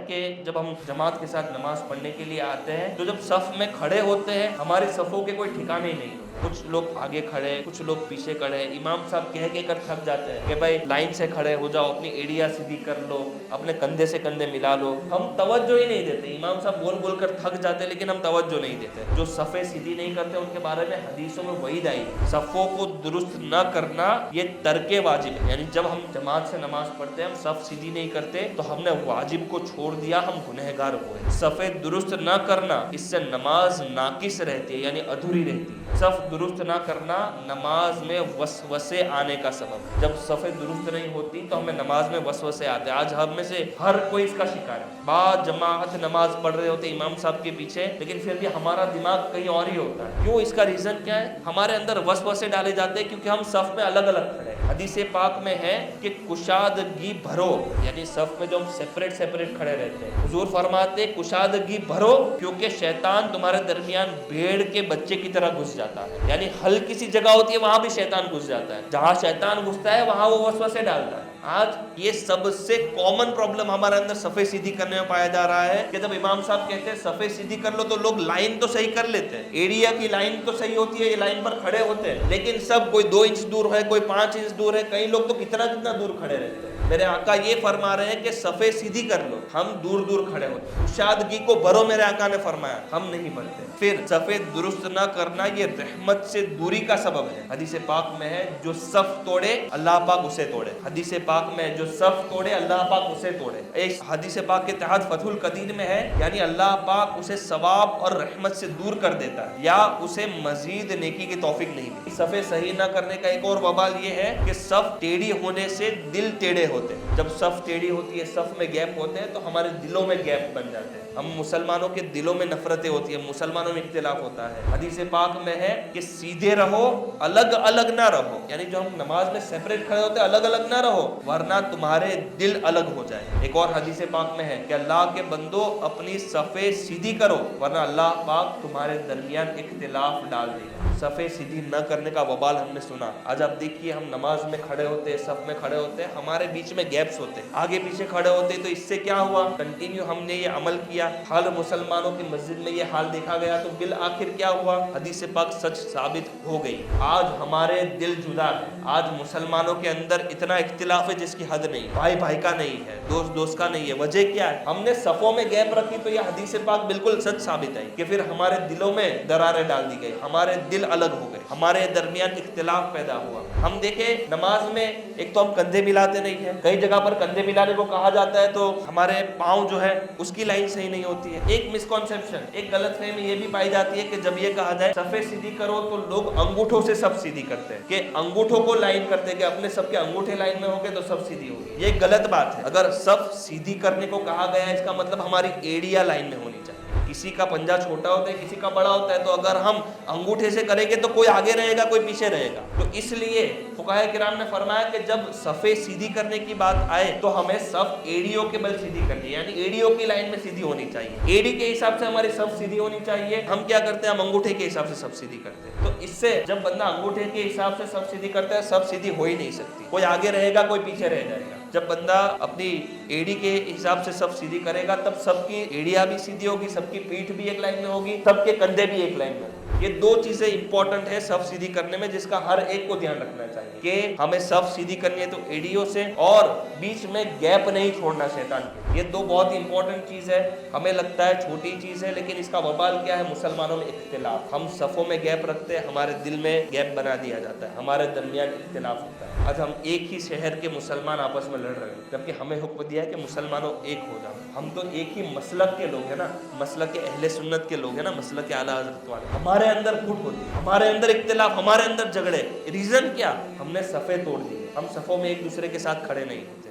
کہ جب ہم جماعت کے ساتھ نماز پڑھنے کے لیے آتے ہیں تو جب صف میں کھڑے ہوتے ہیں ہماری صفوں کے کوئی ٹھکانے ہی نہیں، کچھ لوگ آگے کھڑے کچھ لوگ پیچھے کھڑے، امام صاحب کہہ کر تھک جاتے ہیں کہ بھائی لائن سے کھڑے ہو جاؤ، اپنی ایڑیاں سیدھی کر لو، اپنے کندھے سے کندھے ملا لو، ہم توجہ ہی نہیں دیتے، امام صاحب بول بول کر تھک جاتے لیکن ہم توجہ نہیں دیتے۔ جو صفیں سیدھی نہیں کرتے ان کے بارے میں حدیثوں میں وعید آئی، صفوں کو درست نہ کرنا یہ ترک واجب ہے، یعنی جب ہم جماعت سے نماز پڑھتے ہیں ہم صف سیدھی نہیں کرتے تو ہم نے واجب کو چھوڑ دیا، ہم گنہگار ہوئے۔ صفیں درست نہ کرنا اس سے نماز ناقص رہتی ہے، یعنی ادھوری رہتی ہے۔ صف درست نہ کرنا نماز میں وسوسے آنے کا سبب ہے، جب صفیں درست نہیں ہوتی تو ہمیں نماز میں وسوسے آتے ہیں۔ آج ہم میں سے ہر کوئی اس کا شکار ہے، بعض جماعت نماز پڑھ رہے ہوتے امام صاحب کے پیچھے لیکن پھر بھی ہمارا دماغ کہیں اور ہی ہوتا ہے۔ کیوں؟ اس کا ریزن کیا ہے؟ ہمارے اندر وسوسے ڈالے جاتے ہیں کیونکہ ہم صف میں الگ الگ کھڑے ہیں۔ حدیث پاک میں ہے کہ کشادگی بھرو، یعنی صف میں جو ہم سیپریٹ کھڑے رہتے ہیں، حضور فرماتے کشادگی بھرو کیونکہ شیطان تمہارے درمیان بھیڑ کے بچے کی طرح گھس جاتا ہے، یعنی ہلکی سی جگہ ہوتی ہے وہاں بھی شیطان گھس جاتا ہے، جہاں شیطان گھستا ہے وہاں وہ وسوسے ڈالتا ہے۔ آج یہ سب سے کامن پرابلم ہمارے اندر صفیں سیدھی کرنے میں پایا جا رہا ہے کہ جب امام صاحب کہتے ہیں صفیں سیدھی کر لو تو لوگ لائن تو صحیح کر لیتے ہیں، ایریا کی لائن تو صحیح ہوتی ہے، یہ لائن پر کھڑے ہوتے ہیں، لیکن سب کوئی 2 انچ دور ہے، کوئی 5 انچ دور ہے، کئی لوگ تو کتنا دور کھڑے رہتے ہیں۔ میرے آقا یہ فرما رہے ہیں کہ صفیں سیدھی کر لو، ہم دور کھڑے ہوتے ہیں، کشادگی کو بھرو، میرے آقا نے فرمایا، ہم نہیں بھرتے۔ پھر صفیں درست نہ کرنا یہ رحمت سے دوری کا سبب ہے۔ حدیث پاک میں ہے جو صف توڑے اللہ پاک اسے توڑے، حدیث پاک میں جو صف توڑے اللہ پاک اسے توڑے۔ ایک حدیث پاک کے تحت فتح القدیر میں ہے یعنی اللہ پاک اسے ثواب اور رحمت سے دور کر دیتا ہے یا اسے مزید نیکی کی توفیق نہیں ملتی۔ صفیں صحیح نہ کرنے کا ایک اور وبال یہ ہے کہ صف ٹیڑھی ہونے سے دل ٹیڑھے ہوتے ہیں۔ جب صف ٹیڑھی ہوتی ہے، صف میں گیپ ہوتے ہیں تو ہمارے دلوں میں گیپ بن جاتے ہیں، ہم مسلمانوں کے دلوں میں نفرتیں ہوتی ہیں، مسلمانوں میں اختلاف ہوتا ہے۔ حدیث پاک میں ہے کہ سیدھے رہو، الگ الگ نہ رہو، یعنی جو ہم نماز میں سیپریٹ کھڑے ہوتے ہیں الگ الگ نہ رہو ورنہ تمہارے دل الگ ہو جائے۔ ایک اور حدیث پاک میں ہے کہ اللہ کے بندو اپنی صفیں سیدھی کرو ورنہ اللہ پاک تمہارے درمیان اختلاف ڈال دے گا۔ صفیں سیدھی نہ کرنے کا وبال ہم نے سنا۔ آج آپ دیکھیے ہم نماز میں کھڑے ہوتے ہیں، صف میں کھڑے ہوتے ہیں، ہمارے بیچ میں گیپس ہوتے ہیں، آگے پیچھے کھڑے ہوتے ہیں، تو اس سے کیا ہوا؟ کنٹینیو ہم نے یہ عمل کیا، حال مسلمانوں کی مسجد میں یہ حال دیکھا گیا تو بالآخر کیا ہوا؟ حدیث پاک سچ ثابت ہو گئی۔ آج ہمارے دل جدا ہے، آج مسلمانوں کے اندر اتنا اختلاف ہے جس کی حد نہیں، بھائی بھائی کا نہیں ہے، دوست دوست کا نہیں ہے۔ وجہ کیا ہے؟ ہم نے صفوں میں گیپ رکھی تو یہ حدیث پاک بالکل سچ ثابت ہے کہ پھر ہمارے دلوں میں دراریں ڈال دی گئی، ہمارے دل الگ ہو گئے، ہمارے درمیان اختلاف پیدا ہوا۔ ہم دیکھیں نماز میں ایک تو ہم کندھے ملاتے نہیں ہیں، کئی جگہ پر کندھے ملانے کو کہا جاتا ہے تو ہمارے پاؤں جو ہے اس کی لائن صحیح نہیں ہوتی ہے۔ ایک مسکنسیپشن، ایک غلط فہمی یہ بھی پائی جاتی ہے کہ جب یہ کہا جائے صفیں سیدھی کرو تو لوگ انگوٹھوں سے سب سیدھی کرتے ہیں، کہ انگوٹھوں کو لائن کرتے ہیں کہ اپنے سب کے انگوٹھے لائن میں ہوں گے تو سب سیدھی ہوگی۔ یہ غلط بات ہے، اگر سب سیدھی کرنے کو کہا گیا ہے اس کا مطلب ہماری ایڑیاں لائن میں ہونی چاہیے۔ کسی کا پنجہ چھوٹا ہوتا ہے، کسی کا بڑا ہوتا ہے، تو اگر ہم انگوٹھے سے کریں گے تو کوئی آگے رہے گا کوئی پیچھے رہے گا۔ تو اس لیے فقہاء کرام نے فرمایا کہ جب صفیں سیدھی کرنے کی بات آئے تو ہمیں صف ایڑیوں کے بل سیدھی کرنی ہے، یعنی ایڑیوں کی لائن میں سیدھی ہونی چاہیے، ایڑی کے حساب سے ہماری صف سیدھی ہونی چاہیے۔ ہم کیا کرتے ہیں؟ ہم انگوٹھے کے حساب سے صف سیدھی کرتے ہیں، تو اس سے جب بندہ انگوٹھے کے حساب سے صف سیدھی کرتا ہے صف سیدھی ہو ہی نہیں سکتی، کوئی آگے رہے گا کوئی پیچھے رہ جائے گا۔ جب بندہ اپنی ایڑی کے حساب سے صف سیدھی کرے گا تب سب کی ایڑیاں بھی سیدھی ہوگی، سب کی پیٹھ بھی ایک لائن میں ہوگی، سب کے کندھے بھی ایک لائن میں ہوگی۔ یہ 2 چیزیں امپورٹنٹ ہے صف سیدھی کرنے میں جس کا ہر ایک کو دھیان رکھنا چاہیے کہ ہمیں صف سیدھی کرنی ہے تو ایڑیوں سے، اور بیچ میں گیپ نہیں چھوڑنا شیطان کے۔ یہ 2 بہت ہی امپورٹنٹ چیز ہے، ہمیں لگتا ہے چھوٹی چیز ہے لیکن اس کا وبال کیا ہے؟ مسلمانوں میں اختلاف۔ ہم صفوں میں گیپ رکھتے ہیں، ہمارے دل میں گیپ بنا دیا جاتا ہے، ہمارے درمیان اختلاف ہوتا ہے۔ آج ہم ایک ہی شہر کے مسلمان آپس میں لڑ رہے ہیں جبکہ ہمیں حکم دیا ہے کہ مسلمانوں ایک ہو جاؤ۔ ہم تو ایک ہی مسلک کے لوگ ہیں نا، مسلک کے اہل سنت کے لوگ ہیں نا، مسلک کے اعلیٰ حضرت والے۔ ہمارے اندر پھوٹ ہوتی ہے، ہمارے اندر اختلاف، ہمارے اندر جھگڑے، ریزن کیا؟ ہم نے صفیں توڑ دی، ہم صفوں میں ایک دوسرے کے ساتھ کھڑے نہیں ہوتے۔